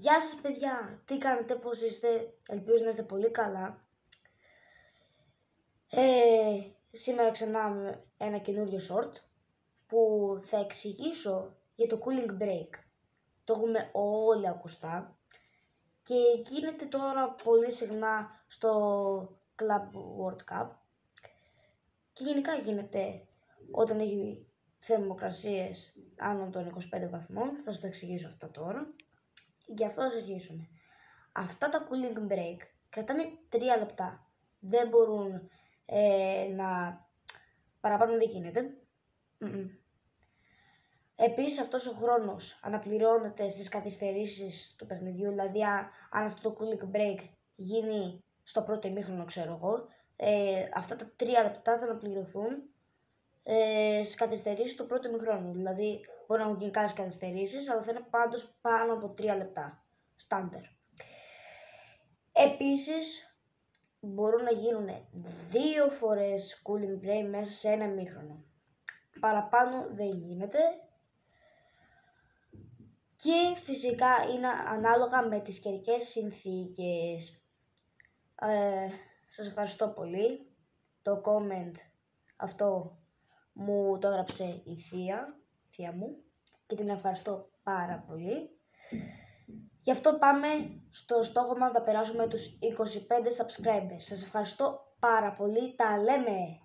Γεια σας παιδιά, τι κάνετε, πώς είστε, ελπίζω να είστε πολύ καλά. Σήμερα ξανά με ένα καινούριο short που θα εξηγήσω για το cooling break. Το έχουμε όλοι ακουστά και γίνεται τώρα πολύ συχνά στο Club World Cup και γενικά γίνεται όταν έχει θερμοκρασίες άνω των 25 βαθμών. Θα σας το εξηγήσω αυτά τώρα. Γι' αυτό θα αρχίσουμε. Αυτά τα cooling break κρατάνε 3 λεπτά. Δεν μπορούν να παραπάνω, δεν γίνεται. Επίσης αυτός ο χρόνος αναπληρώνεται στις καθυστερήσεις του παιχνιδιού. Δηλαδή αν αυτό το cooling break γίνει στο πρώτο ημίχρονο, ξέρω εγώ, αυτά τα 3 λεπτά θα αναπληρωθούν στις καθυστερήσεις του πρώτου ημιχρόνου. Δηλαδή μπορεί να έχουν γίνει κάποιες καθυστερήσεις, αλλά θα είναι πάντως πάνω από 3 λεπτά. Στάντερ. Επίσης μπορούν να γίνουν 2 φορές cooling break μέσα σε ένα ημίχρονο. Παραπάνω δεν γίνεται. Και φυσικά είναι ανάλογα με τις καιρικές συνθήκες. Σας ευχαριστώ πολύ. Το comment αυτό μου το έγραψε η θεία μου και την ευχαριστώ πάρα πολύ. Γι' αυτό πάμε στο στόχο μας να περάσουμε τους 25 subscribers. Σας ευχαριστώ πάρα πολύ. Τα λέμε!